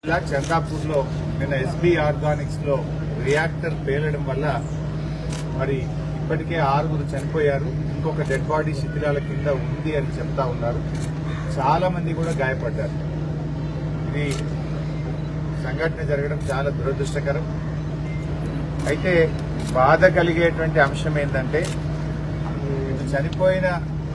చందాపూర్ లో నిన్న SB Organics లో రియాక్టర్ పేలడం వల్ల మరి ఇప్పటికే 6 చనిపోయారు. ఇంకొక డెడ్ బాడీ శిథిలాల కింద ఉంది అని చెప్తా ఉన్నారు. చాలా మంది కూడా గాయపడ్డారు. ఇది సంఘటన జరగడం చాలా దురదృష్టకరం. అయితే బాధ కలిగేటువంటి అంశం ఏంటంటే ఇది చనిపోయిన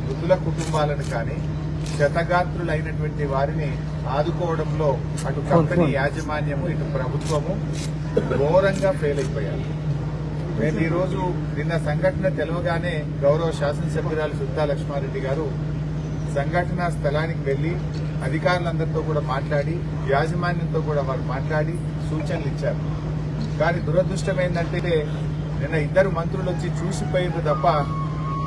మృతుల కుటుంబాలను కానీ క్షతగాత్రులైనటువంటి వారిని ఆదుకోవడంలో అటు కంపెనీ యాజమాన్యము ఇటు ప్రభుత్వము ఘోరంగా ఫెయిల్ అయిపోయారు. నేను ఈరోజు నిన్న సంఘటన తెలవగానే గౌరవ శాసనసభ్యురాలు సుత్తా లక్ష్మారెడ్డి గారు సంఘటనా స్థలానికి వెళ్లి అధికారులందరితో కూడా మాట్లాడి యాజమాన్యంతో కూడా వారు మాట్లాడి సూచనలు ఇచ్చారు. కానీ దురదృష్టం ఏంటంటే నిన్న 2 మంత్రులు వచ్చి చూసిపోయింది తప్ప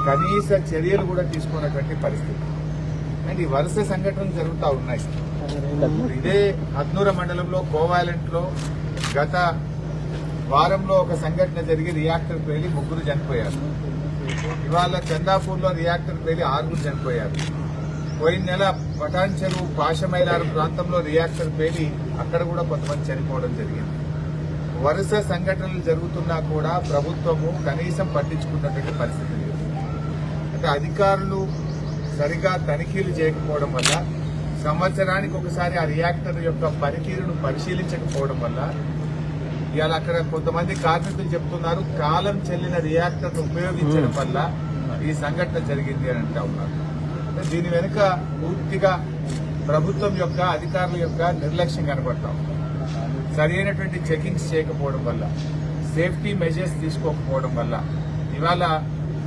కనీస చర్యలు కూడా తీసుకున్నటువంటి పరిస్థితి. అండ్ ఈ వరుస సంఘటనలు జరుగుతూ ఉన్నాయి. ఇదే హద్నూర మండలంలో కోవాలెంట్ లో గత వారంలో ఒక సంఘటన జరిగి రియాక్టర్ పేలి 3 చనిపోయారు. ఇవాళ చందాపూర్ లో రియాక్టర్ పేలి 6 చనిపోయారు. పోయిన నెల పటాన్ చెరువు పాషమైలారం ప్రాంతంలో రియాక్టర్ పేలి అక్కడ కూడా కొంతమంది చనిపోవడం జరిగింది. వరుస సంఘటనలు జరుగుతున్నా కూడా ప్రభుత్వము కనీసం పట్టించుకున్నటువంటి పరిస్థితి లేదు. అంటే అధికారులు సరిగా తనిఖీలు చేయకపోవడం వల్ల, సంవత్సరానికి ఒకసారి ఆ రియాక్టర్ యొక్క పనితీరును పరిశీలించకపోవడం వల్ల ఇవాళ అక్కడ కొంతమంది కార్మికులు చెప్తున్నారు కాలం చెల్లిన రియాక్టర్ను ఉపయోగించడం వల్ల ఈ సంఘటన జరిగింది అని అంటా ఉన్నారు. దీని వెనుక పూర్తిగా ప్రభుత్వం యొక్క అధికారుల యొక్క నిర్లక్ష్యం కనబడతాం. సరి అయినటువంటి చెకింగ్స్ చేయకపోవడం వల్ల, సేఫ్టీ మెజర్స్ తీసుకోకపోవడం వల్ల ఇవాళ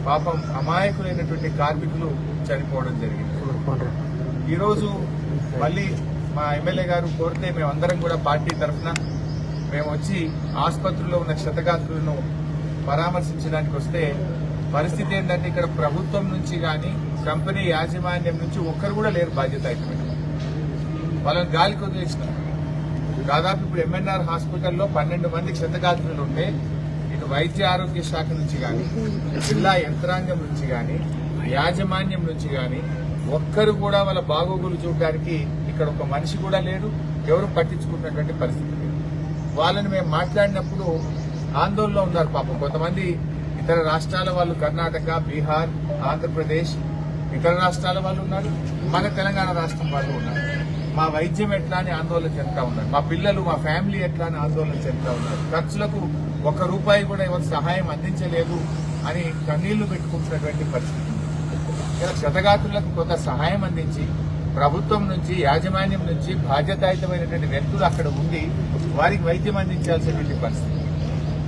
పాపం అమాయకులైనటువంటి కార్మికులు చనిపోవడం జరిగింది. ఈరోజు మళ్ళీ మా ఎమ్మెల్యే గారు కోరితే మేమందరం కూడా పార్టీ తరఫున మేము వచ్చి ఆసుపత్రిలో ఉన్న క్షతగాత్రులను పరామర్శించడానికి వస్తే పరిస్థితి ఏంటంటే ఇక్కడ ప్రభుత్వం నుంచి కానీ కంపెనీ యాజమాన్యం నుంచి ఒక్కరు కూడా లేరు బాధ్యతాయుతమైన. వాళ్ళని గాలికి వదిలేసినారు. దాదాపు ఇప్పుడు ఎంఎన్ఆర్ హాస్పిటల్లో 12 మంది క్షతగాత్రులు ఉంటే ఇటు వైద్య ఆరోగ్య శాఖ నుంచి కానీ జిల్లా యంత్రాంగం నుంచి కానీ యాజమాన్యం నుంచి కానీ ఒక్కరు కూడా వాళ్ళ బాగోగులు చూడడానికి ఇక్కడ ఒక మనిషి కూడా లేరు. ఎవరు పట్టించుకున్నటువంటి పరిస్థితి లేదు. వాళ్ళని మేము మాట్లాడినప్పుడు ఆందోళనలో ఉన్నారు. పాపం కొంతమంది ఇతర రాష్ట్రాల వాళ్ళు, కర్ణాటక, బీహార్, ఆంధ్రప్రదేశ్, ఇతర రాష్ట్రాల వాళ్ళు ఉన్నారు. మన తెలంగాణ రాష్ట్రం వాళ్ళు ఉన్నారు. మా వైద్యం ఎట్లా అని ఆందోళన చెందుతా ఉన్నారు. మా పిల్లలు, మా ఫ్యామిలీ ఎట్లా అని ఆందోళన చెందుతా ఉన్నారు. ఖర్చులకు ₹1 కూడా ఎవరు సహాయం అందించలేదు అని కన్నీళ్లు పెట్టుకుంటున్నటువంటి పరిస్థితి. క్షతగాత్రులకు కొంత సహాయం అందించి ప్రభుత్వం నుంచి, యాజమాన్యం నుంచి బాధ్యతాయుతమైనటువంటి వ్యక్తులు అక్కడ ఉండి వారికి వైద్యం అందించాల్సినటువంటి పరిస్థితి.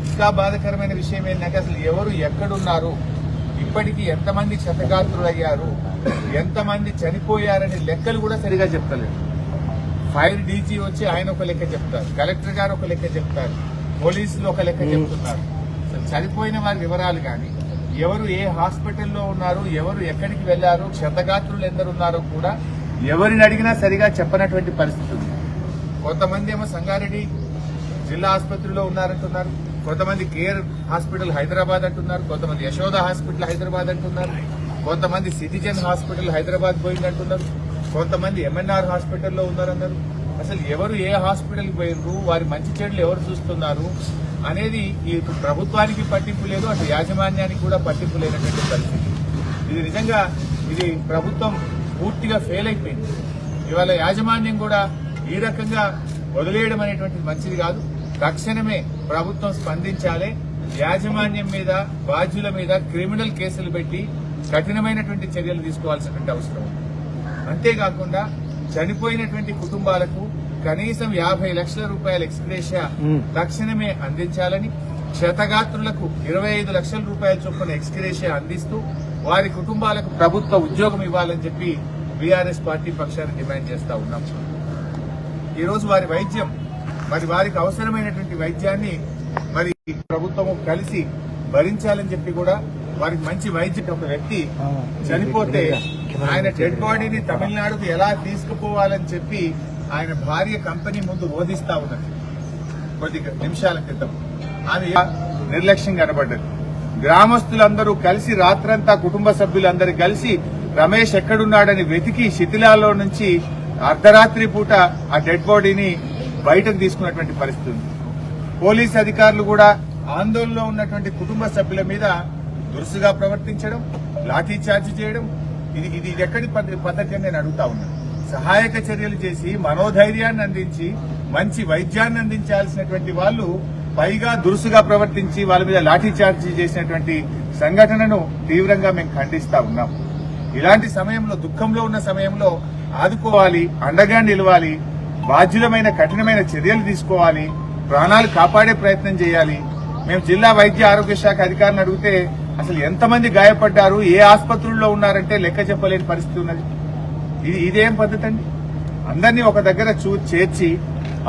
ఇంకా బాధాకరమైన విషయం ఏంటంటే అసలు ఎవరు ఎక్కడున్నారు, ఇప్పటికీ ఎంతమంది క్షతగాత్రులయ్యారు, ఎంతమంది చనిపోయారని లెక్కలు కూడా సరిగా చెప్తలేరు. ఫైర్ డీజీ వచ్చి ఆయన ఒక లెక్క చెప్తారు, కలెక్టర్ గారు ఒక లెక్క చెప్తారు, పోలీసులు ఒక లెక్క చెప్తున్నారు. చనిపోయిన వారి వివరాలు కానీ, ఎవరు ఏ హాస్పిటల్లో ఉన్నారు, ఎవరు ఎక్కడికి వెళ్లారు, క్షతగాత్రులు ఎందరున్నారో కూడా ఎవరిని అడిగినా సరిగా చెప్పనటువంటి పరిస్థితి ఉంది. కొంతమంది ఏమో సంగారెడ్డి జిల్లా ఆసుపత్రిలో ఉన్నారంటున్నారు, కొంతమంది కేర్ హాస్పిటల్ హైదరాబాద్ అంటున్నారు, కొంతమంది యశోద హాస్పిటల్ హైదరాబాద్ అంటున్నారు, కొంతమంది సిటిజన్ హాస్పిటల్ హైదరాబాద్ పోయిందంటున్నారు, కొంతమంది ఎంఎన్ఆర్ హాస్పిటల్లో ఉన్నారన్నారు. అసలు ఎవరు ఏ హాస్పిటల్కి పోయినారు, వారి మంచి చెడులు ఎవరు చూస్తున్నారు అనేది ఇటు ప్రభుత్వానికి పట్టింపు లేదు, అటు యాజమాన్యానికి కూడా పట్టింపు లేనటువంటి పరిస్థితి. ఇది నిజంగా ఇది ప్రభుత్వం పూర్తిగా ఫెయిల్ అయిపోయింది. ఇవాళ యాజమాన్యం కూడా ఈ రకంగా వదిలేయడం అనేటువంటిది మంచిది కాదు. తక్షణమే ప్రభుత్వం స్పందించాలి. యాజమాన్యం మీద, బాధ్యుల మీద క్రిమినల్ కేసులు పెట్టి కఠినమైనటువంటి చర్యలు తీసుకోవాల్సినటువంటి అవసరం ఉంది. అంతేకాకుండా చనిపోయినటువంటి కుటుంబాలకు కనీసం ₹50 లక్షల ఎక్స్గ్రేషియా తక్షణమే అందించాలని, క్షతగాత్రులకు ₹25 లక్షల చొప్పున ఎక్స్గ్రేషియా అందిస్తూ వారి కుటుంబాలకు ప్రభుత్వ ఉద్యోగం ఇవ్వాలని చెప్పి బీఆర్ఎస్ పార్టీ పక్షాన్ని డిమాండ్ చేస్తా ఉన్నాం. ఈరోజు వారి వైద్యం, మరి వారికి అవసరమైనటువంటి వైద్యాన్ని మరి ప్రభుత్వము కలిసి భరించాలని చెప్పి కూడా వారికి మంచి వైద్యం. ఒక వ్యక్తి చనిపోతే ఆయన డెడ్ బాడీని తమిళనాడుకు ఎలా తీసుకుపోవాలని చెప్పి ఆయన భార్య కంపెనీ ముందు రోధిస్తా ఉన్నది. కొద్ది నిమిషాల క్రితం ఆమె నిర్లక్ష్యం కనబడ్డది. గ్రామస్తులందరూ కలిసి రాత్రంతా కుటుంబ సభ్యులందరూ కలిసి రమేష్ ఎక్కడున్నాడని వెతికి శిథిలాల్లో నుంచి అర్ధరాత్రి పూట ఆ డెడ్ బాడీని బయటకు తీసుకున్నటువంటి పరిస్థితి ఉంది. పోలీస్ అధికారులు కూడా ఆందోళనలో ఉన్నటువంటి కుటుంబ సభ్యుల మీద దురుసుగా ప్రవర్తించడం, లాఠీ చార్జ్ చేయడం, ఇది ఎక్కడి పద్ధతి అని నేను అడుగుతా ఉన్నాను. సహాయక చర్యలు చేసి మనోధైర్యాన్ని అందించి మంచి వైద్యాన్ని అందించాల్సినటువంటి వాళ్ళు పైగా దురుసుగా ప్రవర్తించి వాళ్ళ మీద లాఠీ చార్జ్ చేసినటువంటి సంఘటనను తీవ్రంగా మేము ఖండిస్తా ఉన్నాం. ఇలాంటి సమయంలో, దుఃఖంలో ఉన్న సమయంలో ఆదుకోవాలి, అండగా నిలవాలి, బాధ్యులమైన కఠినమైన చర్యలు తీసుకోవాలి, ప్రాణాలు కాపాడే ప్రయత్నం చేయాలి. మేము జిల్లా వైద్య ఆరోగ్య శాఖ అధికారులను అడిగితే అసలు ఎంతమంది గాయపడ్డారు, ఏ ఆసుపత్రుల్లో ఉన్నారంటే లెక్క చెప్పలేని పరిస్థితి ఉన్నది. ఇదేం పద్ధతి అండి? అందరినీ ఒక దగ్గర చేర్చి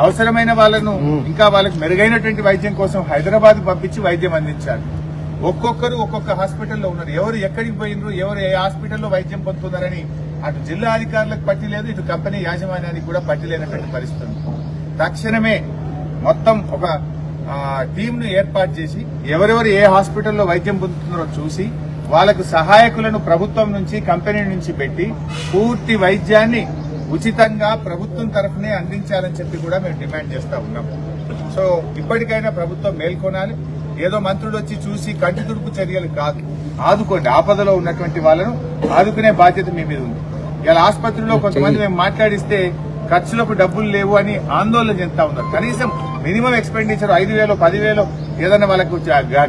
అవసరమైన వాళ్ళను ఇంకా వాళ్ళకి మెరుగైనటువంటి వైద్యం కోసం హైదరాబాద్ పంపించి వైద్యం అందించాలి. ఒక్కొక్కరు ఒక్కొక్క హాస్పిటల్లో ఉన్నారు. ఎవరు ఎక్కడికి పోయినరు, ఎవరు ఏ హాస్పిటల్లో వైద్యం పొందుతున్నారని అటు జిల్లా అధికారులకు పట్టి లేదు, ఇటు కంపెనీ యాజమాన్యానికి కూడా పట్టి లేనటువంటి పరిస్థితి ఉంది. తక్షణమే మొత్తం ఒక టీంను ఏర్పాటు చేసి ఎవరెవరు ఏ హాస్పిటల్లో వైద్యం పొందుతున్నారో చూసి వాళ్లకు సహాయకులను ప్రభుత్వం నుంచి, కంపెనీ నుంచి పెట్టి పూర్తి వైద్యాన్ని ఉచితంగా ప్రభుత్వం తరఫునే అందించాలని చెప్పి కూడా మేము డిమాండ్ చేస్తా ఉన్నాం. సో ఇప్పటికైనా ప్రభుత్వం మేల్కొనాలి. ఏదో మంత్రులు వచ్చి చూసి కంటి తుడుపు చర్యలు కాదు, ఆదుకోండి. ఆపదలో ఉన్నటువంటి వాళ్ళను ఆదుకునే బాధ్యత మీ మీద ఉంది. ఇలా ఆసుపత్రిలో కొంతమంది మేము మాట్లాడిస్తే ఖర్చులకు డబ్బులు లేవు అని ఆందోళన చెందుతా ఉన్నారు. కనీసం మినిమం ఎక్స్పెండిచర్ 5,000, 10,000 ఏదైనా వాళ్ళకు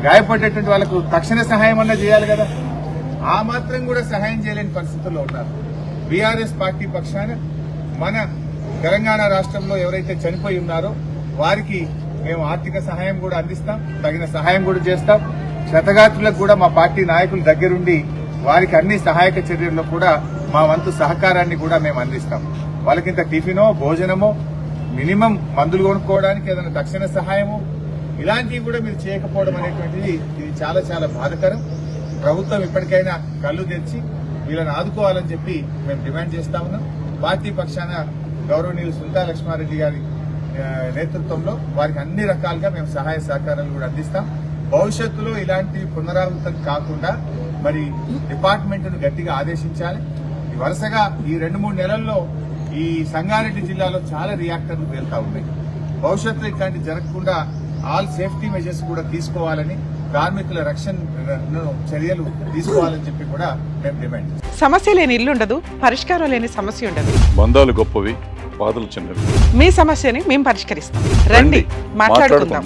గాయపడేటువంటి వాళ్ళకు తక్షణ సహాయం అన్నా చేయాలి కదా. ఆ మాత్రం కూడా సహాయం చేయలేని పరిస్థితుల్లో ఉన్నారు. బీఆర్ఎస్ పార్టీ పక్షాన మన తెలంగాణ రాష్ట్రంలో ఎవరైతే చనిపోయి ఉన్నారో వారికి మేము ఆర్థిక సహాయం కూడా అందిస్తాం, తగిన సహాయం కూడా చేస్తాం. క్షతగాత్రులకు కూడా మా పార్టీ నాయకుల దగ్గరుండి వారికి అన్ని సహాయక చర్యల్లో కూడా మా వంతు సహకారాన్ని కూడా మేము అందిస్తాం. వాళ్ళకింత టిఫినో, భోజనమో, మినిమం మందులు కొనుక్కోవడానికి ఏదైనా తక్షణ సహాయమో ఇలాంటివి కూడా మీరు చేయకపోవడం అనేటువంటిది ఇది చాలా చాలా బాధాకరం. ప్రభుత్వం ఇప్పటికైనా కళ్ళు తెరిచి వీళ్ళని ఆదుకోవాలని చెప్పి మేము డిమాండ్ చేస్తా ఉన్నాం. పార్టీ పక్షాన గౌరవనీయులు సుంతా లక్ష్మారెడ్డి గారి నేతృత్వంలో వారికి అన్ని రకాలుగా మేము సహాయ సహకారాలు కూడా అందిస్తాం. భవిష్యత్తులో ఇలాంటివి పునరావృతం కాకుండా మరి డిపార్ట్మెంట్ను గట్టిగా ఆదేశించాలి. వరుసగా ఈ 2-3 నెలల్లో ఈ సంగారెడ్డి జిల్లాలో చాలా రియాక్టర్లు పేలుతా ఉన్నాయి. భవిష్యత్తులో ఇట్లాంటి జరగకుండా ఆల్ సేఫ్టీ మెజర్స్ కూడా తీసుకోవాలని, కార్మికుల రక్షణ చర్యలు తీసుకోవాలని చెప్పి కూడా మేము డిమాండ్ చేస్తాం. సమస్య లేని ఇల్లు ఉండదు, పరిష్కారం లేని సమస్య ఉండదు. బంధాలు గొప్పవి, బాధలు చిన్నవి. మీ సమస్యని మేము పరిష్కరిస్తాం. రండి, మాట్లాడుకుందాం.